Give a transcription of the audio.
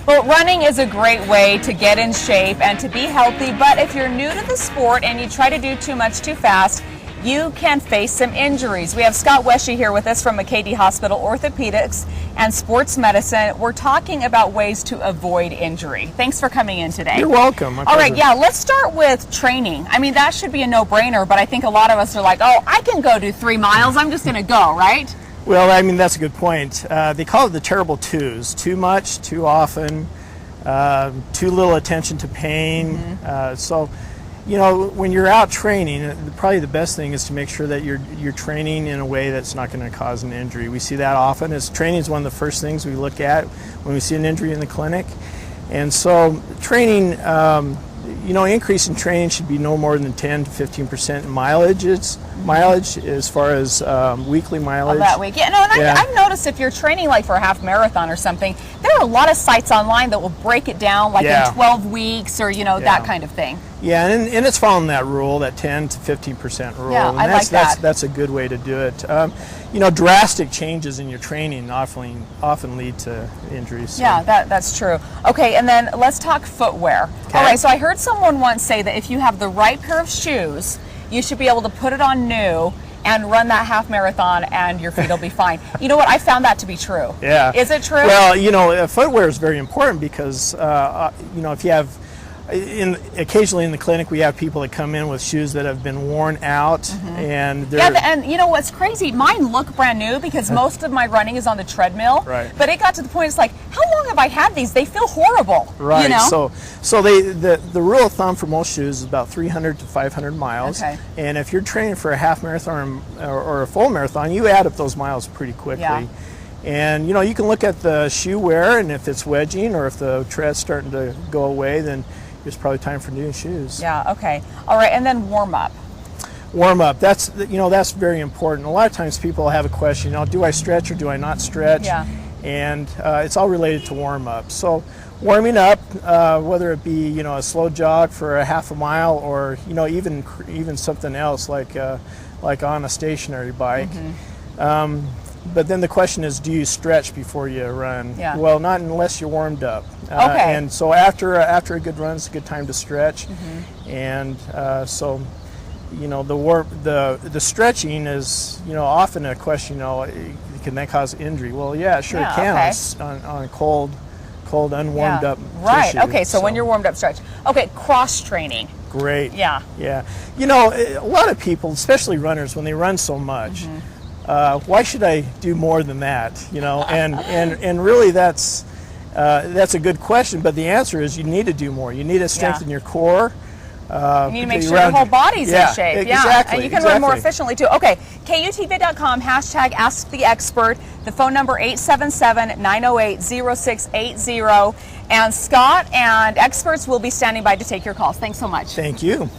Well, running is a great way to get in shape and to be healthy, but if you're new to the sport and you try to do too much too fast, you can face some injuries. We have Scott Wesche here with us from McKay Hospital Orthopedics and Sports Medicine. We're talking about ways to avoid injury. Thanks for coming in today. You're welcome. All right, yeah, let's start with training. I mean, that should be a no-brainer, but I think a lot of us are like, oh, I can go do 3 miles. I'm just going to go, right? Well, I mean, that's a good point. They call it the terrible twos. Too much, too often, too little attention to pain. So, you know, when you're out training, probably the best thing is to make sure that you're training in a way that's not going to cause an injury. We see that often. Training is one of the first things we look at when we see an injury in the clinic. And so training, you know, increase in training should be no more than 10 to 15% in mileage as far as weekly mileage. That week. Yeah, no, and I've noticed if you're training like for a half marathon or something, there are a lot of sites online that will break it down like in 12 weeks or, you know, that kind of thing. Yeah, and it's following that rule, that 10 to 15% rule. Yeah, and I like that. That's a good way to do it. You know, drastic changes in your training often lead to injuries. So. Yeah, that's true. Okay, and then let's talk footwear. Okay. All right, so I heard someone once say that if you have the right pair of shoes, you should be able to put it on new and run that half marathon and your feet will be fine. You know what? I found that to be true. Yeah. Is it true? Well, you know, footwear is very important because, you know, if you have, occasionally in the clinic we have people that come in with shoes that have been worn out and they're... Yeah, and you know what's crazy? Mine look brand new because most of my running is on the treadmill. Right. But it got to the point, it's like, how long have I had these? They feel horrible. Right. You know? So the rule of thumb for most shoes is about 300 to 500 miles. Okay. And if you're training for a half marathon or a full marathon, you add up those miles pretty quickly. Yeah. And you know, you can look at the shoe wear, and if it's wedging or if the tread's starting to go away, then it's probably time for new shoes. Yeah, okay. All right, and then warm up. Warm up, that's very important. A lot of times people have a question, you know, do I stretch or do I not stretch? Yeah. And it's all related to warm up. So warming up, whether it be, you know, a slow jog for a half a mile or, you know, even something else like on a stationary bike. But then the question is, do you stretch before you run? Yeah. Well, not unless you're warmed up. Okay. And so after a good run, it's a good time to stretch. And so, you know, the stretching is, you know, often a question. You know, can that cause injury? Well, yeah, sure it can. Okay. On cold, unwarmed up Right. tissue. Okay. So when you're warmed up, stretch. Okay. Cross training. Great. Yeah. Yeah. You know, a lot of people, especially runners, when they run so much. Why should I do more than that? You know, and really that's a good question. But the answer is you need to do more. You need to strengthen your core. You need to make sure your whole body's in shape. Exactly. And you can run more efficiently too. Okay, KUTV.com, #AskTheExpert. The phone number 877-908-0680. And Scott and experts will be standing by to take your calls. Thanks so much. Thank you.